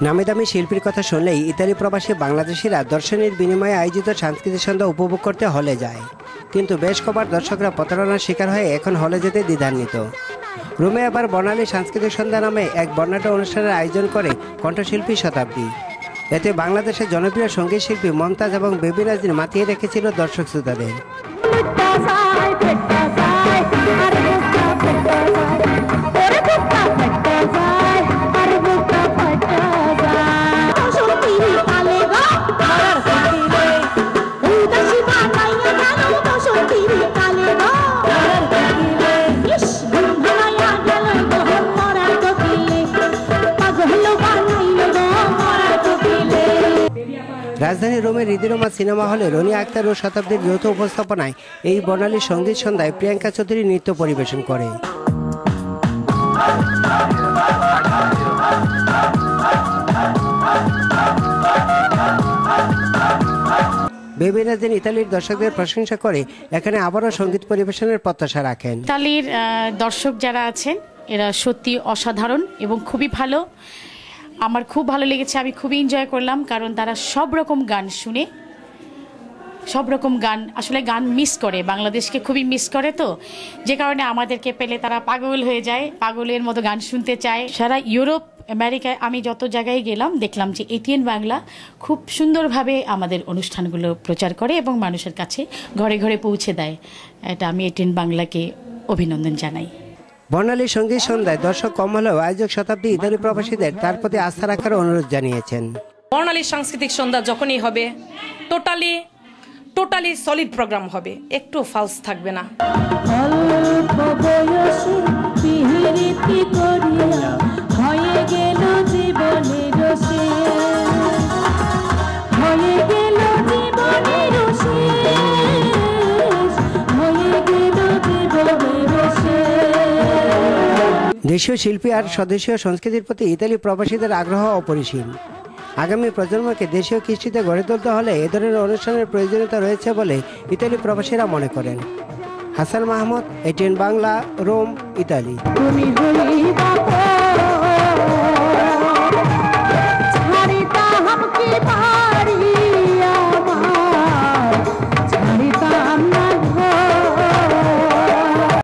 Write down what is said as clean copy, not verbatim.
নামি দামি শিল্পীর কথা শুনলেই ইতালি প্রবাসী বাংলাদেশিরা দর্শনের বিনিময়ে আয়োজিত সাংস্কৃতিক সন্ধ্যা উপভোগ করতে হলে যায়, কিন্তু বেশ কবার দর্শকরা প্রতারণার শিকার হয়ে এখন হলে যেতে দ্বিধান্বিত। রোমে আবার বর্ণালী সাংস্কৃতিক সন্ধ্যা নামে এক বর্ণাঢ্য অনুষ্ঠানের আয়োজন করে কণ্ঠশিল্পী শতাব্দী। এতে বাংলাদেশের জনপ্রিয় সঙ্গীত শিল্পী মমতাজ এবং বেবি নাজির মাতিয়ে রেখেছিল দর্শক শ্রোতাদের। রাজধানী রোমের রিদিরোমা সিনেমা হলে রনি আক্তার ও শতাব্দীর যৌথ উপস্থাপনায় এই বর্ণালী সঙ্গীত সন্ধ্যায় প্রিয়াঙ্কা চৌধুরী নৃত্য পরিবেশন করে। বেবি নাজির ইতালির দর্শকদের প্রশংসা করে এখানে আবারও সঙ্গীত পরিবেশনের প্রত্যাশা রাখেন। ইতালির দর্শক যারা আছেন এরা সত্যি অসাধারণ এবং খুবই ভালো। আমার খুব ভালো লেগেছে, আমি খুবই এনজয় করলাম, কারণ তারা সব রকম গান শুনে, সব রকম গান আসলে গান মিস করে, বাংলাদেশকে খুবই মিস করে, তো যে কারণে আমাদেরকে পেলে তারা পাগল হয়ে যায়, পাগলের মতো গান শুনতে চায়। সারা ইউরোপ আমেরিকায় আমি যত জায়গায় গেলাম দেখলাম যে এটিএন বাংলা খুব সুন্দরভাবে আমাদের অনুষ্ঠানগুলো প্রচার করে এবং মানুষের কাছে ঘরে ঘরে পৌঁছে দেয়। এটা আমি এটিএন বাংলাকে অভিনন্দন জানাই। বর্ণালী সঙ্গীত সন্ধ্যায় দর্শক কম হলেও আয়োজক শতাব্দী ইতালি প্রবাসীদের তার প্রতি আস্থা রাখার অনুরোধ জানিয়েছেন। বর্ণালী সাংস্কৃতিক সন্ধ্যা যখনই হবে টোটালি সলিড প্রোগ্রাম হবে, একটু ফালস থাকবে না। দেশীয় শিল্পী আর স্বদেশীয় সংস্কৃতির প্রতি ইতালি প্রবাসীদের আগ্রহ অপরিসীম। আগামী প্রজন্মকে দেশীয় কৃষ্টিতে গড়ে তুলতে হলে এ ধরনের অনুষ্ঠানের প্রয়োজনীয়তা রয়েছে বলে ইতালি প্রবাসীরা মনে করেন। Hasan Mahmud, ATN Bangla, Rome, Italy.